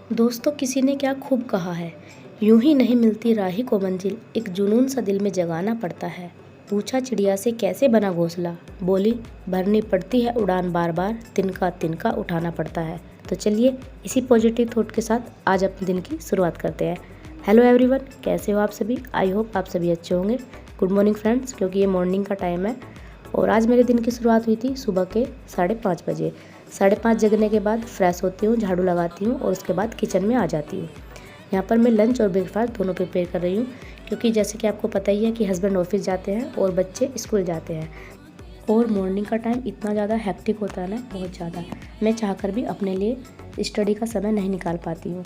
दोस्तों, किसी ने क्या खूब कहा है, यूं ही नहीं मिलती राही को मंजिल, एक जुनून सा दिल में जगाना पड़ता है। पूछा चिड़िया से कैसे बना घोंसला, बोली भरनी पड़ती है उड़ान बार बार, तिनका तिनका उठाना पड़ता है। तो चलिए इसी पॉजिटिव थॉट के साथ आज अपने दिन की शुरुआत करते हैं। हेलो एवरीवन, कैसे हो आप सभी? आई होप आप सभी अच्छे होंगे। गुड मॉर्निंग फ्रेंड्स, क्योंकि ये मॉर्निंग का टाइम है और आज मेरे दिन की शुरुआत हुई थी सुबह के 5:30 बजे। 5:30 जगने के बाद फ्रेश होती हूँ, झाड़ू लगाती हूँ और उसके बाद किचन में आ जाती हूँ। यहाँ पर मैं लंच और ब्रेकफास्ट दोनों प्रिपेयर कर रही हूँ, क्योंकि जैसे कि आपको पता ही है कि हस्बैंड ऑफिस जाते हैं और बच्चे स्कूल जाते हैं और मॉर्निंग का टाइम इतना ज़्यादा हेक्टिक होता है ना, बहुत ज़्यादा। मैं चाहकर भी अपने लिए स्टडी का समय नहीं निकाल पाती हूँ।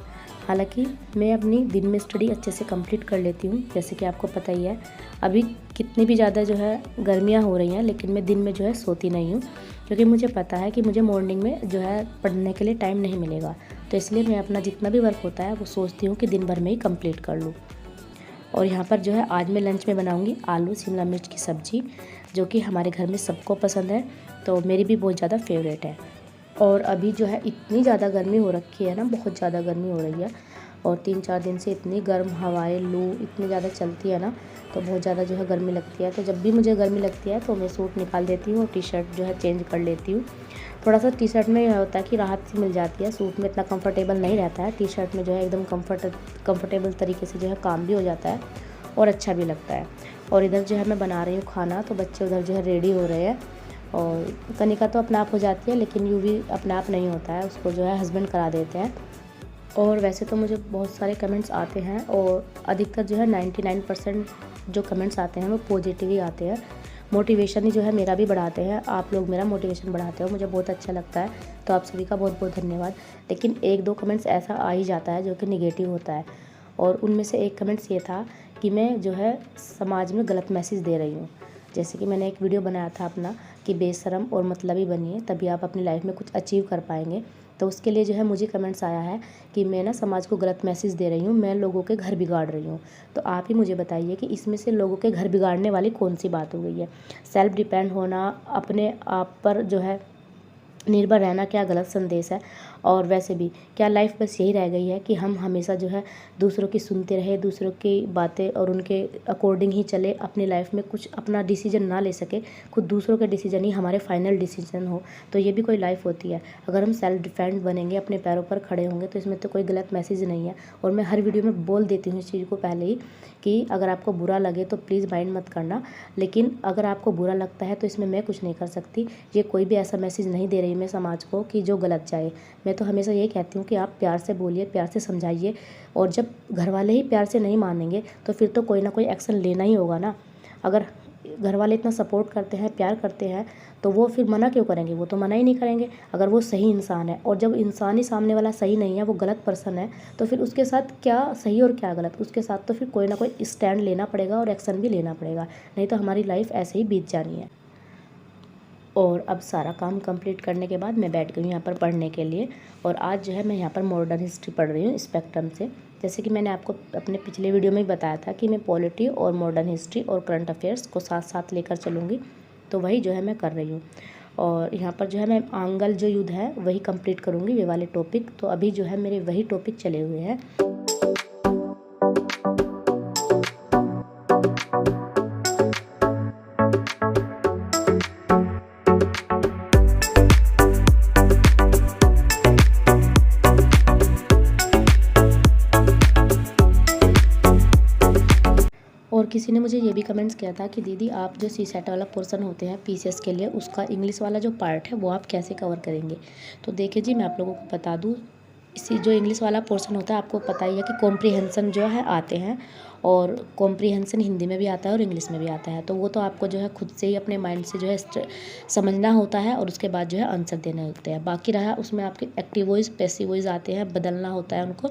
हालांकि मैं अपनी दिन में स्टडी अच्छे से कंप्लीट कर लेती हूँ। जैसे कि आपको पता ही है अभी कितनी भी ज़्यादा जो है गर्मियाँ हो रही हैं, लेकिन मैं दिन में जो है सोती नहीं हूँ, क्योंकि मुझे पता है कि मुझे मॉर्निंग में जो है पढ़ने के लिए टाइम नहीं मिलेगा। तो इसलिए मैं अपना जितना भी वर्क होता है वो सोचती हूँ कि दिन भर में ही कंप्लीट कर लूँ। और यहाँ पर जो है आज मैं लंच में बनाऊँगी आलू शिमला मिर्च की सब्ज़ी, जो कि हमारे घर में सबको पसंद है, तो मेरी भी बहुत ज़्यादा फेवरेट है। और अभी जो है इतनी ज़्यादा गर्मी हो रखी है ना, बहुत ज़्यादा गर्मी हो रही है और 3-4 दिन से इतनी गर्म हवाएं, लू इतनी ज़्यादा चलती है ना, तो बहुत ज़्यादा जो है गर्मी लगती है। तो जब भी मुझे गर्मी लगती है तो मैं सूट निकाल देती हूँ और टी शर्ट जो है चेंज कर लेती हूँ। थोड़ा सा टी शर्ट में यह होता है कि राहत सी मिल जाती है, सूट में इतना कंफर्टेबल नहीं रहता है। टी शर्ट में जो है एकदम कंफर्टेबल तरीके से जो है काम भी हो जाता है और अच्छा भी लगता है। और इधर जो है मैं बना रही हूँ खाना, तो बच्चे उधर जो है रेडी हो रहे हैं। और कनिका तो अपने आप हो जाती है, लेकिन यूँ भी अपने आप नहीं होता है, उसको जो है हस्बैंड करा देते हैं। और वैसे तो मुझे बहुत सारे कमेंट्स आते हैं और अधिकतर जो है 99% जो कमेंट्स आते हैं वो पॉजिटिव ही आते हैं। मोटिवेशन ही जो है मेरा भी बढ़ाते हैं, आप लोग मेरा मोटिवेशन बढ़ाते हो, मुझे बहुत अच्छा लगता है। तो आप सभी का बहुत बहुत धन्यवाद। लेकिन 1-2 कमेंट्स ऐसा आ ही जाता है जो कि निगेटिव होता है, और उनमें से एक कमेंट्स ये था कि मैं जो है समाज में गलत मैसेज दे रही हूँ। जैसे कि मैंने एक वीडियो बनाया था अपना कि बेशरम और मतलबी बनिए, तभी आप अपनी लाइफ में कुछ अचीव कर पाएंगे। तो उसके लिए जो है मुझे कमेंट्स आया है कि मैं ना समाज को गलत मैसेज दे रही हूँ, मैं लोगों के घर बिगाड़ रही हूँ। तो आप ही मुझे बताइए कि इसमें से लोगों के घर बिगाड़ने वाली कौन सी बात हो गई है? सेल्फ डिपेंड होना, अपने आप पर जो है निर्भर रहना क्या गलत संदेश है? और वैसे भी क्या लाइफ बस यही रह गई है कि हम हमेशा जो है दूसरों की सुनते रहे, दूसरों की बातें और उनके अकॉर्डिंग ही चले, अपनी लाइफ में कुछ अपना डिसीजन ना ले सके, खुद दूसरों के डिसीजन ही हमारे फाइनल डिसीजन हो? तो ये भी कोई लाइफ होती है? अगर हम सेल्फ डिफेंड बनेंगे, अपने पैरों पर खड़े होंगे, तो इसमें तो कोई गलत मैसेज नहीं है। और मैं हर वीडियो में बोल देती हूँ इस चीज़ को पहले ही कि अगर आपको बुरा लगे तो प्लीज़ माइंड मत करना, लेकिन अगर आपको बुरा लगता है तो इसमें मैं कुछ नहीं कर सकती। ये कोई भी ऐसा मैसेज नहीं दे रही मैं समाज को कि जो गलत जाए। मैं तो हमेशा यही कहती हूँ कि आप प्यार से बोलिए, प्यार से समझाइए, और जब घर वाले ही प्यार से नहीं मानेंगे तो फिर तो कोई ना कोई एक्शन लेना ही होगा ना। अगर घर वाले इतना सपोर्ट करते हैं, प्यार करते हैं, तो वो फिर मना क्यों करेंगे? वो तो मना ही नहीं करेंगे अगर वो सही इंसान है। और जब इंसान ही सामने वाला सही नहीं है, वो गलत पर्सन है, तो फिर उसके साथ क्या सही और क्या गलत? उसके साथ तो फिर कोई ना कोई स्टैंड लेना पड़ेगा और एक्शन भी लेना पड़ेगा, नहीं तो हमारी लाइफ ऐसे ही बीत जानी है। और अब सारा काम कंप्लीट करने के बाद मैं बैठ गई हूँ यहाँ पर पढ़ने के लिए। और आज जो है मैं यहाँ पर मॉडर्न हिस्ट्री पढ़ रही हूँ स्पेक्ट्रम से। जैसे कि मैंने आपको अपने पिछले वीडियो में ही बताया था कि मैं पॉलिटी और मॉडर्न हिस्ट्री और करंट अफेयर्स को साथ साथ लेकर चलूँगी, तो वही जो है मैं कर रही हूँ। और यहाँ पर जो है मैं आंगल जो युद्ध है वही कंप्लीट करूँगी, वे वाले टॉपिक। तो अभी जो है मेरे वही टॉपिक चले हुए हैं। और किसी ने मुझे ये भी कमेंट्स किया था कि दीदी आप जो सी सेट वाला पोर्शन होते हैं पीसीएस के लिए, उसका इंग्लिश वाला जो पार्ट है वो आप कैसे कवर करेंगे? तो देखिए जी, मैं आप लोगों को बता दूँ, इसी जो इंग्लिश वाला पोर्शन होता है, आपको पता ही है कि कॉम्प्रीहेंसन जो है आते हैं, और कॉम्प्रीहेंसन हिंदी में भी आता है और इंग्लिश में भी आता है। तो वो तो आपको जो है खुद से ही अपने माइंड से जो है समझना होता है और उसके बाद जो है आंसर देने होते हैं। बाकी रहा उसमें आपके एक्टिव वॉइस, पैसिव वॉइस आते हैं, बदलना होता है उनको।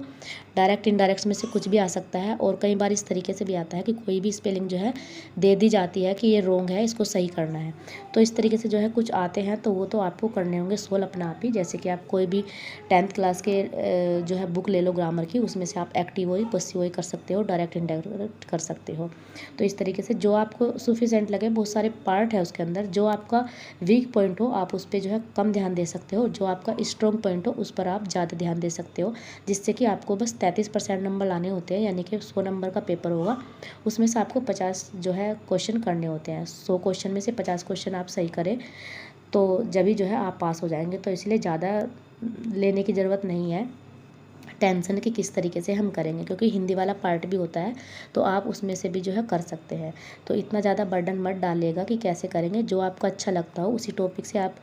डायरेक्ट इनडायरेक्ट में से कुछ भी आ सकता है, और कई बार इस तरीके से भी आता है कि कोई भी स्पेलिंग जो है दे दी जाती है कि ये रॉन्ग है, इसको सही करना है। तो इस तरीके से जो है कुछ आते हैं, तो वो तो आपको करने होंगे सोल्व अपना आप ही। जैसे कि आप कोई भी 10th क्लास के जो है बुक ले लो ग्रामर की, उसमें से आप एक्टिव वॉइस, पैसिव वॉइस कर सकते हो, डायरेक्ट इनडायरेक्ट कर सकते हो। तो इस तरीके से जो आपको सफिशेंट लगे, बहुत सारे पार्ट है उसके अंदर, जो आपका वीक पॉइंट हो आप उस पर जो है कम ध्यान दे सकते हो, जो आपका स्ट्रॉन्ग पॉइंट हो उस पर आप ज़्यादा ध्यान दे सकते हो, जिससे कि आपको बस 33% नंबर लाने होते हैं। यानी कि 100 नंबर का पेपर होगा, उसमें से आपको 50 जो है क्वेश्चन करने होते हैं। 100 क्वेश्चन में से 50 क्वेश्चन आप सही करें तो जब भी जो है आप पास हो जाएंगे। तो इसलिए ज़्यादा लेने की ज़रूरत नहीं है टेंशन कि किस तरीके से हम करेंगे, क्योंकि हिंदी वाला पार्ट भी होता है तो आप उसमें से भी जो है कर सकते हैं। तो इतना ज़्यादा बर्डन मत डालिएगा कि कैसे करेंगे, जो आपको अच्छा लगता हो उसी टॉपिक से आप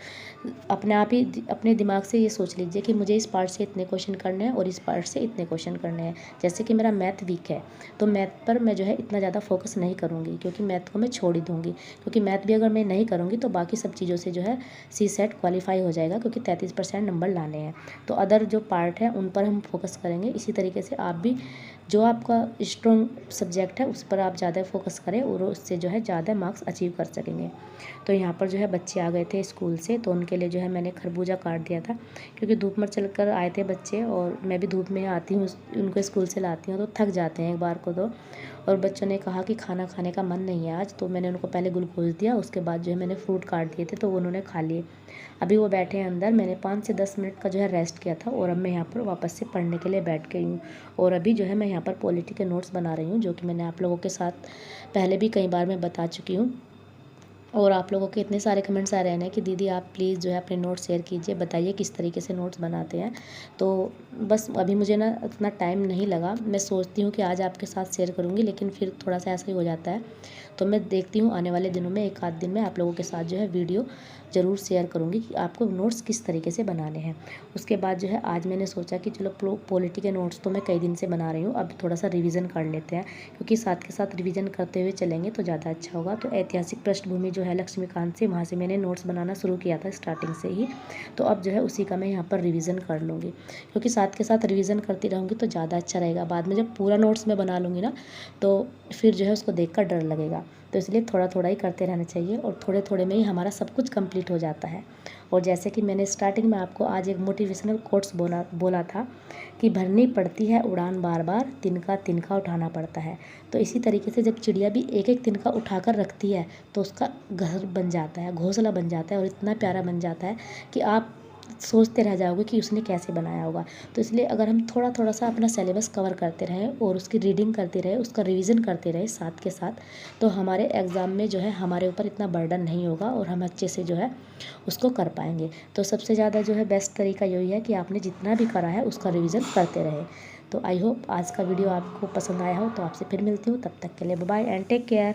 अपने आप ही अपने दिमाग से ये सोच लीजिए कि मुझे इस पार्ट से इतने क्वेश्चन करने हैं और इस पार्ट से इतने क्वेश्चन करने हैं। जैसे कि मेरा मैथ वीक है तो मैथ पर मैं जो है इतना ज़्यादा फोकस नहीं करूँगी, क्योंकि मैथ को मैं छोड़ ही दूँगी, क्योंकि मैथ भी अगर मैं नहीं करूँगी तो बाकी सब चीज़ों से जो है CSET क्वालिफाई हो जाएगा, क्योंकि 33% नंबर लाने हैं। तो अदर जो पार्ट है उन पर हम फोकस करेंगे। इसी तरीके से आप भी जो आपका स्ट्रॉन्ग सब्जेक्ट है उस पर आप ज़्यादा फोकस करें और उससे जो है ज़्यादा मार्क्स अचीव कर सकेंगे। तो यहाँ पर जो है बच्चे आ गए थे स्कूल से, तो उनके लिए जो है मैंने खरबूजा काट दिया था, क्योंकि धूप में चल कर आए थे बच्चे और मैं भी धूप में आती हूँ, उनको स्कूल से लाती हूँ तो थक जाते हैं एक बार को। तो और बच्चों ने कहा कि खाना खाने का मन नहीं है आज, तो मैंने उनको पहले ग्लूकोज दिया, उसके बाद जो है मैंने फ्रूट काट दिए थे तो उन्होंने खा लिए। अभी वो बैठे हैं अंदर, मैंने 5 से 10 मिनट का जो है रेस्ट किया था और अब मैं यहाँ पर वापस से पढ़ने के लिए बैठ गई हूँ। और अभी जो है मैं यहाँ पर पॉलिटी के नोट्स बना रही हूँ, जो कि मैंने आप लोगों के साथ पहले भी कई बार मैं बता चुकी हूँ। और आप लोगों के इतने सारे कमेंट्स आ रहे हैं कि दीदी आप प्लीज़ जो है अपने नोट्स शेयर कीजिए, बताइए किस तरीके से नोट्स बनाते हैं। तो बस अभी मुझे ना उतना टाइम नहीं लगा, मैं सोचती हूँ कि आज आपके साथ शेयर करूँगी, लेकिन फिर थोड़ा सा ऐसा ही हो जाता है। तो मैं देखती हूँ आने वाले दिनों में एक आध दिन में आप लोगों के साथ जो है वीडियो ज़रूर शेयर करूँगी कि आपको नोट्स किस तरीके से बनाने हैं। उसके बाद जो है आज मैंने सोचा कि चलो पॉलिटी के नोट्स तो मैं कई दिन से बना रही हूँ, अब थोड़ा सा रिवीजन कर लेते हैं, क्योंकि साथ के साथ रिवीजन करते हुए चलेंगे तो ज़्यादा अच्छा होगा। तो ऐतिहासिक पृष्ठभूमि जो है लक्ष्मीकांत से, वहाँ से मैंने नोट्स बनाना शुरू किया था स्टार्टिंग से ही, तो अब जो है उसी का मैं यहाँ पर रिवीजन कर लूँगी, क्योंकि साथ के साथ रिवीजन करती रहूँगी तो ज़्यादा अच्छा रहेगा। बाद में जब पूरा नोट्स मैं बना लूँगी ना तो फिर जो है उसको देख कर डर लगेगा। तो इसलिए थोड़ा थोड़ा ही करते रहना चाहिए और थोड़े थोड़े में ही हमारा सब कुछ कंप्लीट हो जाता है। और जैसे कि मैंने स्टार्टिंग में आपको आज एक मोटिवेशनल कोट्स बोला था कि भरनी पड़ती है उड़ान बार बार, तिनका तिनका उठाना पड़ता है। तो इसी तरीके से जब चिड़िया भी एक एक तिनका उठाकर रखती है तो उसका घर बन जाता है, घोंसला बन जाता है और इतना प्यारा बन जाता है कि आप सोचते रह जाओगे कि उसने कैसे बनाया होगा। तो इसलिए अगर हम थोड़ा थोड़ा सा अपना सिलेबस कवर करते रहें और उसकी रीडिंग करते रहे, उसका रिवीजन करते रहे साथ के साथ, तो हमारे एग्ज़ाम में जो है हमारे ऊपर इतना बर्डन नहीं होगा और हम अच्छे से जो है उसको कर पाएंगे। तो सबसे ज़्यादा जो है बेस्ट तरीका यही है कि आपने जितना भी करा है उसका रिवीजन करते रहे। तो आई होप आज का वीडियो आपको पसंद आया हो। तो आपसे फिर मिलती हूँ, तब तक के लिए bye bye and take care.